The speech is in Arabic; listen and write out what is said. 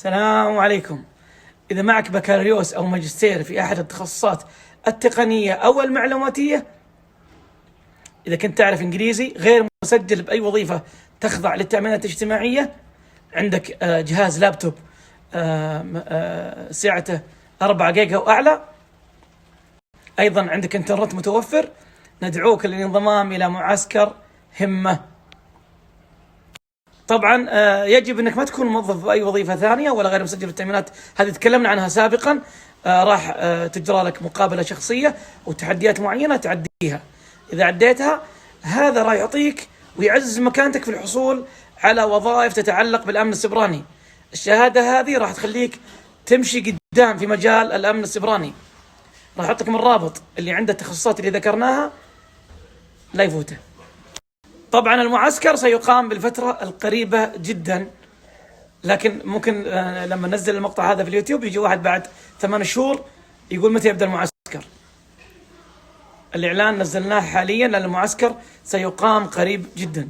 السلام عليكم. إذا معك بكالوريوس أو ماجستير في أحد التخصصات التقنية أو المعلوماتية، إذا كنت تعرف إنجليزي غير مسجل بأي وظيفة تخضع للتأمينات الاجتماعية، عندك جهاز لابتوب سعته 4 جيجا وأعلى، أيضا عندك إنترنت متوفر، ندعوك للانضمام إلى معسكر همة. طبعا يجب انك ما تكون موظف باي وظيفه ثانيه ولا غير مسجل بالتامينات، هذه تكلمنا عنها سابقا. راح تجرى لك مقابله شخصيه وتحديات معينه تعديها، اذا عديتها هذا راح يعطيك ويعزز مكانتك في الحصول على وظائف تتعلق بالامن السبراني. الشهاده هذه راح تخليك تمشي قدام في مجال الامن السبراني. راح احط لكم الرابط اللي عنده التخصصات اللي ذكرناها لا يفوته. طبعا المعسكر سيقام بالفترة القريبة جدا، لكن ممكن لما ننزل المقطع هذا في اليوتيوب يجي واحد بعد 8 شهور يقول متى يبدأ المعسكر. الإعلان نزلناه حاليا لأن المعسكر سيقام قريب جدا.